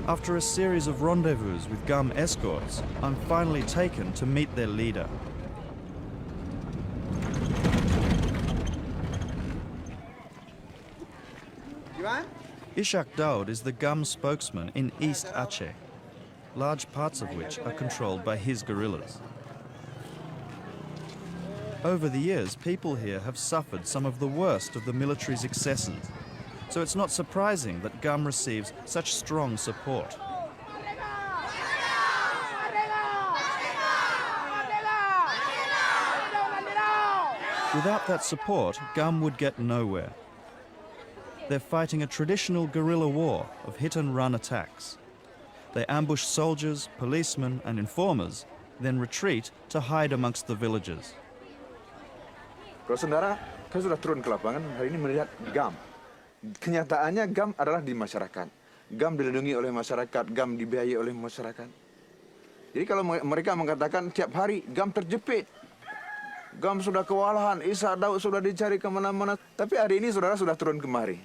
After a series of rendezvous with Gum escorts, I'm finally taken to meet their leader. Ishak Daud is the Gum spokesman in East Aceh, large parts of which are controlled by his guerrillas. Over the years, people here have suffered some of the worst of the military's excesses, so it's not surprising that Gum receives such strong support. Without that support, Gum would get nowhere. They're fighting a traditional guerrilla war of hit-and-run attacks. They ambush soldiers, policemen and informers, then retreat to hide amongst the villages. Kalau saudara, saya sudah turun ke lapangan hari ini melihat GAM. Kenyataannya GAM adalah di masyarakat. GAM dilindungi oleh masyarakat, GAM dibiayai oleh masyarakat. Jadi kalau mereka mengatakan tiap hari GAM terjepit, GAM sudah kewalahan, Ishak Daud sudah dicari kemana-mana. Tapi hari ini saudara sudah turun kemari.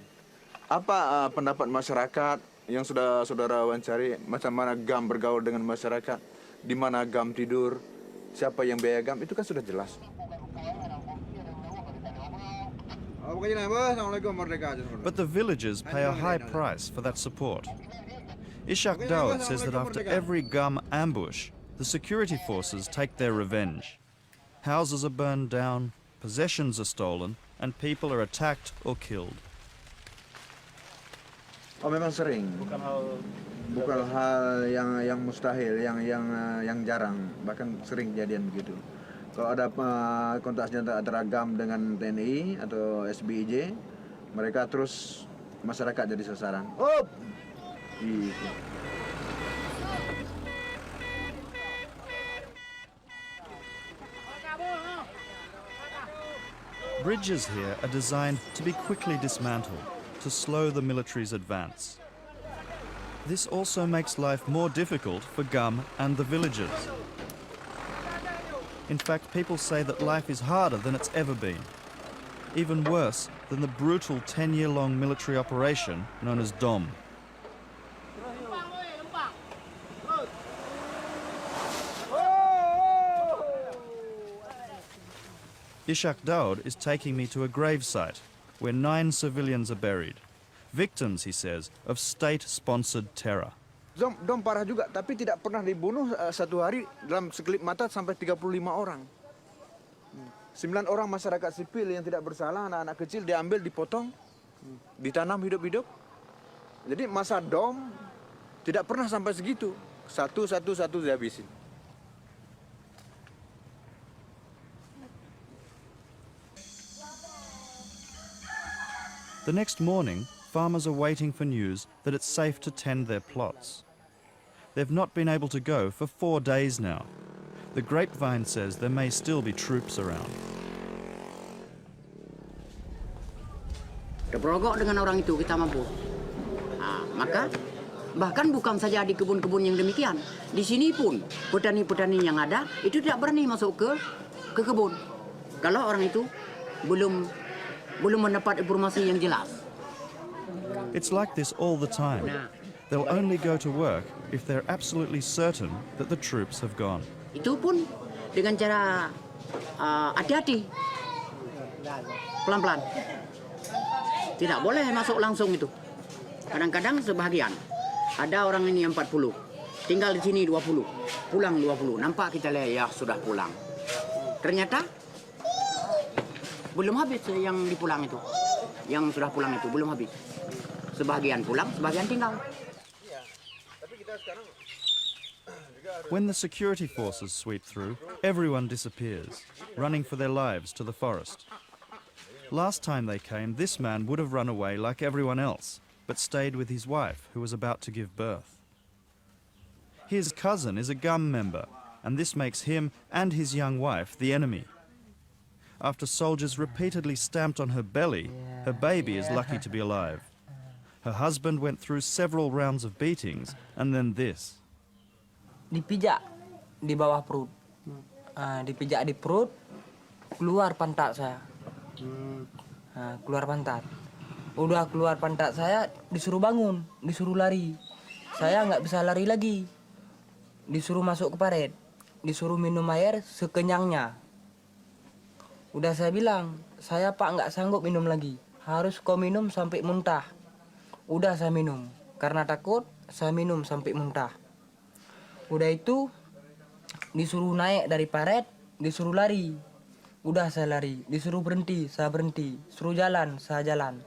Apa pendapat masyarakat yang sudah saudara wawancari? Macam mana GAM bergaul dengan masyarakat? Di mana GAM tidur? Siapa yang biaya GAM? Itu kan sudah jelas. But the villagers pay a high price for that support. Ishak Daud says that after every GAM ambush, the security forces take their revenge. Houses are burned down, possessions are stolen, and people are attacked or killed. Oh, memang sering. Bukan hal yang mustahil, yang jarang, bahkan sering kejadian begitu. Kalau ada kontak senjata antara GAM dengan TNI atau SBIJ, mereka terus masyarakat jadi sasaran. Oh, gitu. Bridges here are designed to be quickly dismantled, to slow the military's advance. This also makes life more difficult for GAM and the villagers. In fact, people say that life is harder than it's ever been, even worse than the brutal 10-year-long military operation known as DOM. Ishak Daud is taking me to a gravesite where 9 civilians are buried. Victims, he says, of state-sponsored terror. Dom parah juga, tapi tidak pernah dibunuh satu hari dalam sekelip mata sampai 35 orang. 9 orang masyarakat sipil yang tidak bersalah, anak-anak kecil diambil, dipotong, ditanam hidup-hidup. Jadi masa DOM tidak pernah sampai segitu. Satu dihabisin. The next morning, farmers are waiting for news that it's safe to tend their plots. They've not been able to go for 4 days now. The grapevine says there may still be troops around. Berperogok dengan orang itu kita mampu. Maka bahkan bukan saja di kebun-kebun yang demikian. Di sini pun petani-petani yang ada itu tidak berani masuk ke kebun. Kalau orang itu belum mendapat informasi yang jelas. It's like this all the time. They'll only go to work if they're absolutely certain that the troops have gone. Itu pun dengan cara hati-hati, pelan-pelan. Tidak boleh masuk langsung itu. Kadang-kadang sebahagian. Ada orang ini yang 40, tinggal di sini 20, pulang 20. Nampak kita lihat ya sudah pulang. Ternyata belum habis yang dipulang itu. Yang sudah pulang itu belum habis. Sebahagian pulang, sebahagian tinggal. When the security forces sweep through, everyone disappears, running for their lives to the forest. Last time they came, this man would have run away like everyone else, but stayed with his wife, who was about to give birth. His cousin is a GAM member, and this makes him and his young wife the enemy. After soldiers repeatedly stamped on her belly, her baby is lucky to be alive. Her husband went through several rounds of beatings, and then this. Dipijak di bawah perut. Dipijak di perut, keluar pantat saya. Keluar pantat. Udah keluar pantat saya, disuruh bangun, disuruh lari. saya nggak bisa lari lagi. Disuruh masuk ke paret, disuruh minum air sekenyangnya. Udah saya bilang, saya pak nggak sanggup minum lagi, harus kau minum sampai muntah. Udah saya minum, karena takut saya minum sampai muntah. Udah itu disuruh naik dari paret, disuruh lari. Udah saya lari, disuruh berhenti, saya berhenti, suruh jalan, saya jalan.